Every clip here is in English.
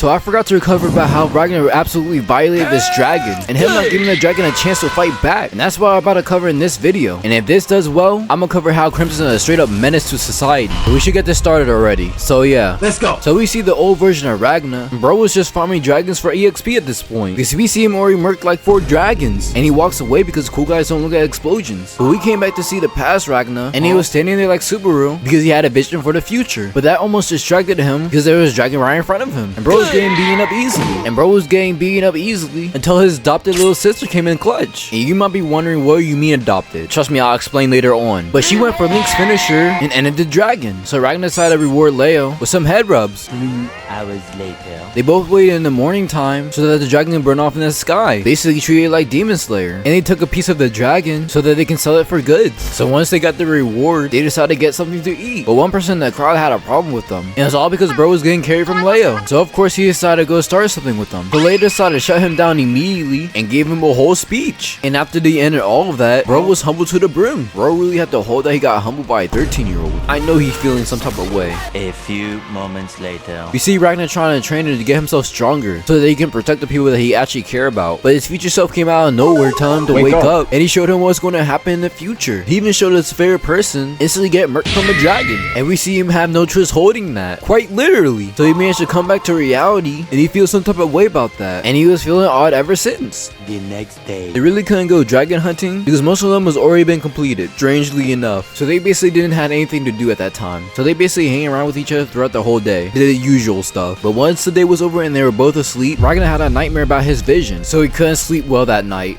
So I forgot to cover about how Ragna absolutely violated this dragon, and him not giving the dragon a chance to fight back. And that's what I'm about to cover in this video. And if this does well, I'm gonna cover how Crimson is a straight up menace to society. But we should get this started already. So yeah, let's go. So we see the old version of Ragna. Bro was just farming dragons for EXP at this point, because we see him already murked like 4 dragons, and he walks away because cool guys don't look at explosions. But we came back to see the past Ragna, and he was standing there like Subaru because he had a vision for the future. But that almost distracted him because there was a dragon right in front of him, and bro was getting beaten up easily. Until his adopted little sister came in clutch. And you might be wondering what you mean adopted. Trust me, I'll explain later on. But she went for Link's finisher and ended the dragon. So Ragna decided to reward Leia with some head rubs. 3 hours later. They both waited in the morning time so that the dragon can burn off in the sky, basically treated like Demon Slayer. And they took a piece of the dragon so that they can sell it for goods. So once they got the reward, they decided to get something to eat. But one person in the crowd had a problem with them, and it's all because bro was getting carried from Leia. So of course he decided to go start something with them. But Leia decided to shut him down immediately and gave him a whole speech. And after they ended all of that, bro was humbled to the brim. Bro really had to hold that he got humbled by a 13-year-old. I know he's feeling some type of way. A few moments later. We see Ragna trying to train him to get himself stronger so that he can protect the people that he actually care about. But his future self came out of nowhere telling him to wake up, and he showed him what's going to happen in the future. He even showed his favorite person instantly get murked from a dragon, and we see him have no choice holding that, quite literally. So he managed to come back to reality, and he feels some type of way about that, and he was feeling odd ever since. The next day. They really couldn't go dragon hunting because most of them was already been completed, strangely enough. So they basically didn't have anything to do at that time. So they basically hang around with each other throughout the whole day, did the usual stuff. But once the day was over and they were both asleep, Ragna had a nightmare about his vision, so he couldn't sleep well that night.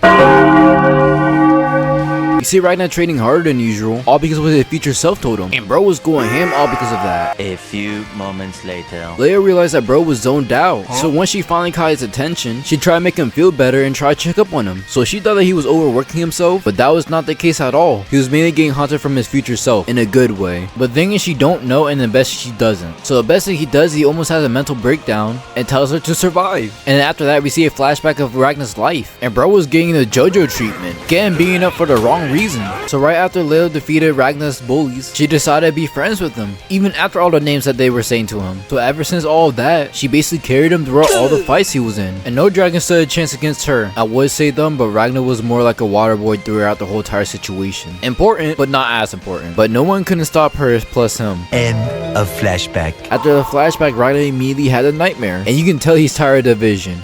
You see Ragna training harder than usual, all because of what his future self told him, and bro was going ham all because of that. A few moments later. Leia realized that bro was zoned out, so once she finally caught his attention, she tried to make him feel better and try to check up on him. So she thought that he was overworking himself, but that was not the case at all. He was mainly getting haunted from his future self in a good way. But the thing is, she don't know, and the best she doesn't. So the best thing he does, he almost has a mental breakdown and tells her to survive. And after that, we see a flashback of Ragna's life, and bro was getting the JoJo treatment, getting beaten up for the wrong reason. So right after Leia defeated Ragna's bullies, she decided to be friends with him, even after all the names that they were saying to him. So ever since all of that, she basically carried him throughout all the fights he was in, and no dragon stood a chance against her. I would say them, but Ragna was more like a water boy throughout the whole entire situation. Important, but not as important. But no one couldn't stop her plus him. End of flashback. After the flashback, Ragna immediately had a nightmare, and you can tell he's tired of the vision.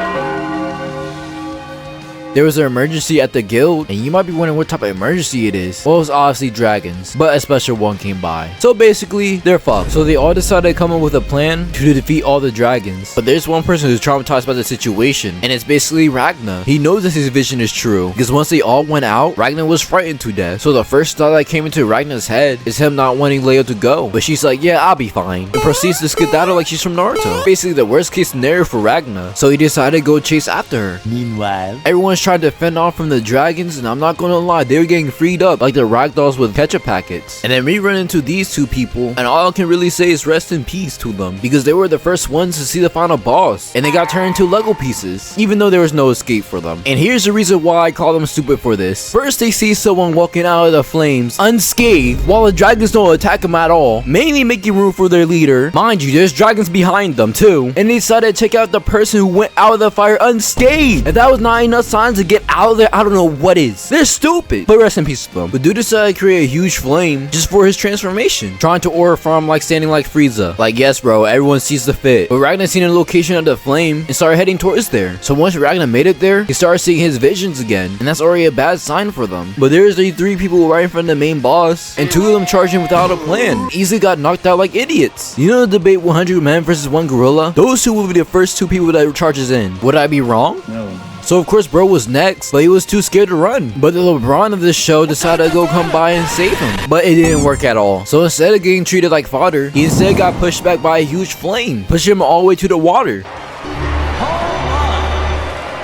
There was an emergency at the guild, and you might be wondering what type of emergency it is. Well, it was obviously dragons, but a special one came by. So basically, they're fucked. So they all decided to come up with a plan to defeat all the dragons. But there's one person who's traumatized by the situation, and it's basically Ragna. He knows that his vision is true, because once they all went out, Ragna was frightened to death. So the first thought that came into Ragna's head is him not wanting Leia to go. But she's like, yeah, I'll be fine, and proceeds to skedaddle like she's from Naruto. Basically the worst case scenario for Ragna. So he decided to go chase after her. Meanwhile, everyone's trying to fend off from the dragons, and I'm not gonna lie, they were getting freed up like the ragdolls with ketchup packets. And then we run into these two people, and all I can really say is rest in peace to them, because they were the first ones to see the final boss, and they got turned into Lego pieces, even though there was no escape for them. And here's the reason why I call them stupid for this. First, they see someone walking out of the flames unscathed, while the dragons don't attack them at all, mainly making room for their leader. Mind you, there's dragons behind them too, and they decided to check out the person who went out of the fire unscathed. If that was not enough signs to get out of there, I don't know what is. They're stupid. But rest in peace to them. But dude decided to create a huge flame just for his transformation, trying to order from like standing like Frieza. Like, yes bro, everyone sees the fit. But Ragna seen the location of the flame and started heading towards there. So once Ragna made it there, he started seeing his visions again, and that's already a bad sign for them. But there's the 3 people right in front of the main boss, and 2 of them charging without a plan, easily got knocked out like idiots. You know the debate 100 men versus 1 gorilla? Those 2 will be the first 2 people that charges in. Would I be wrong? no. So of course bro was next, but he was too scared to run. But the LeBron of this show decided to go come by and save him. But it didn't work at all. So instead of getting treated like fodder, he instead got pushed back by a huge flame, pushing him all the way to the water.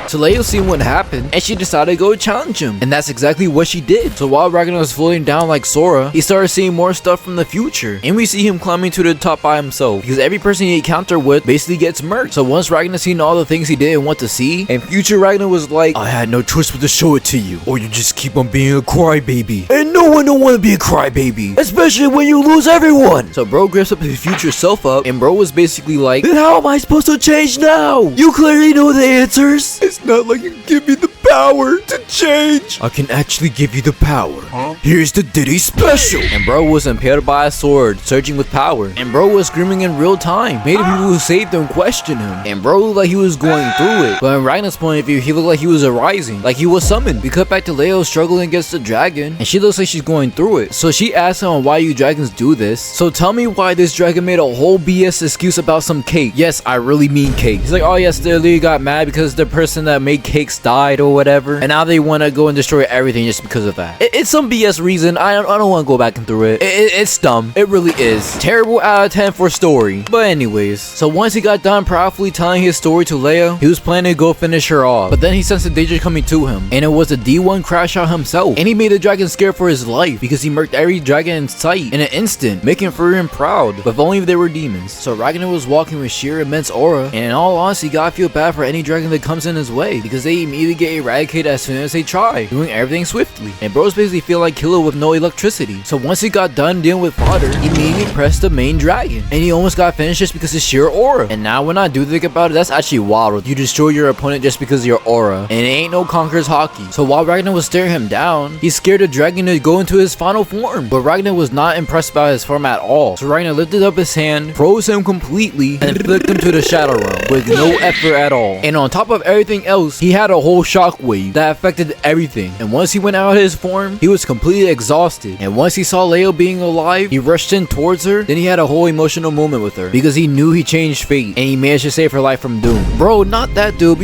So Leia seen what happened, and she decided to go challenge him. And that's exactly what she did. So while Ragna was floating down like Sora, he started seeing more stuff from the future. And we see him climbing to the top by himself, because every person he encountered with basically gets murked. So once Ragna seen all the things he didn't want to see, and future Ragna was like, I had no choice but to show it to you, or you just keep on being a crybaby. And no one don't want to be a crybaby, especially when you lose everyone. So bro grips up his future self up, and bro was basically like, then how am I supposed to change now? You clearly know the answers. It's not like you give me the power to change. I can actually give you the power. Here's the Diddy special. And bro was impaled by a sword, surging with power. And bro was screaming in real time, made the people who saved him question him. And bro looked like he was going through it. But in Ragna's point of view, he looked like he was arising, like he was summoned. We cut back to Leia struggling against the dragon, and she looks like she's going through it. So she asks him why you dragons do this. So tell me why this dragon made a whole BS excuse about some cake. Yes, I really mean cake. He's like, oh yes, they literally got mad because the person that made cakes died or whatever, and now they want to go and destroy everything just because of that. It's some BS reason. I don't want to go back and through it. It's dumb. It really is. Terrible out of 10 for story. But anyways, so once he got done proudly telling his story to Leia, he was planning to go finish her off. But then he sensed the danger coming to him, and it was the D1 crash out himself. And he made the dragon scared for his life because he murked every dragon in sight in an instant, making Furion proud. But if only if they were demons. So Ragnar was walking with sheer immense aura, and in all honesty, God feel bad for any dragon that comes in his way, because they immediately get eradicated as soon as they try, doing everything swiftly. And bros basically feel like Killer with no electricity. So once he got done dealing with fodder, he immediately pressed the main dragon, and he almost got finished just because of sheer aura. And now when I do think about it, that's actually wild. You destroy your opponent just because of your aura, and it ain't no conqueror's hockey. So while Ragnar was staring him down, he scared the dragon to go into his final form. But Ragnar was not impressed by his form at all. So Ragnar lifted up his hand, froze him completely, and flicked him to the Shadow Realm with no effort at all. And on top of everything else, he had a whole shockwave that affected everything. And once he went out of his form, he was completely exhausted. And once he saw Leia being alive, he rushed in towards her. Then he had a whole emotional moment with her because he knew he changed fate, and he managed to save her life from doom. Bro, not that dude.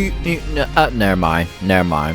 Never mind.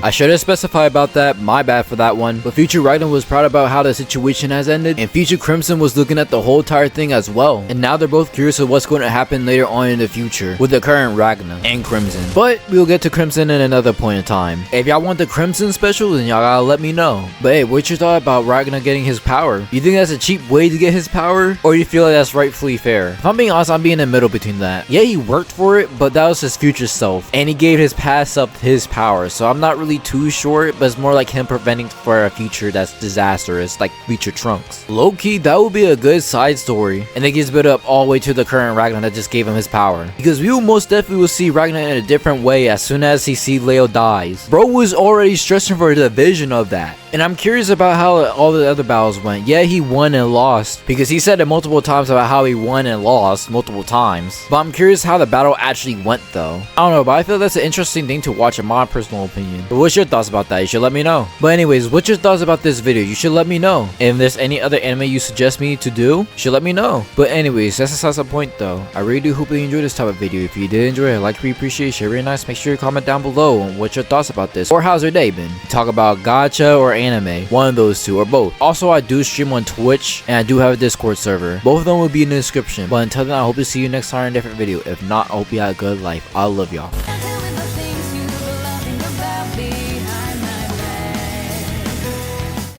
I should have specified about that. My bad for that one. But future Ragnar was proud about how the situation has ended, and future Crimson was looking at the whole entire thing as well. And now they're both curious of what's going to happen later on in the future with the current Ragnar and Crimson. But we'll get to Crimson in another point in time. If y'all want the Crimson special, then y'all gotta let me know. But hey, what's your thought about Ragnar getting his power? You think that's a cheap way to get his power, or you feel like that's rightfully fair? If I'm being honest, I'm being in the middle between that. Yeah, he worked for it, but that was his future self, and he gave his past self his power. So I'm not really too sure, but it's more like him preventing for a future that's disastrous, like future Trunks. Low-key, that would be a good side story, and it gets built up all the way to the current Ragnar that just gave him his power. Because we will most definitely will see Ragnar in a different way as soon as he sees Leo dies. Bro was already stressing for the vision of that. And I'm curious about how all the other battles went. Yeah, he won and lost, because he said it multiple times about how he won and lost multiple times. But I'm curious how the battle actually went though. I don't know, but I feel that's an interesting thing to watch in my personal opinion. But what's your thoughts about that? You should let me know. But anyways, what's your thoughts about this video? You should let me know. And if there's any other anime you suggest me to do, you should let me know. But anyways, that's besides the point though. I really do hope you enjoyed this type of video. If you did enjoy it, I'd like to appreciate it. Share really nice. Make sure you comment down below on what's your thoughts about this, or how's your day been. Talk about gacha or anime, one of those two or both. Also, I do stream on Twitch, and I do have a Discord server. Both of them will be in the description. But until then, I hope to see you next time in a different video. If not, I hope you have a good life. I love y'all.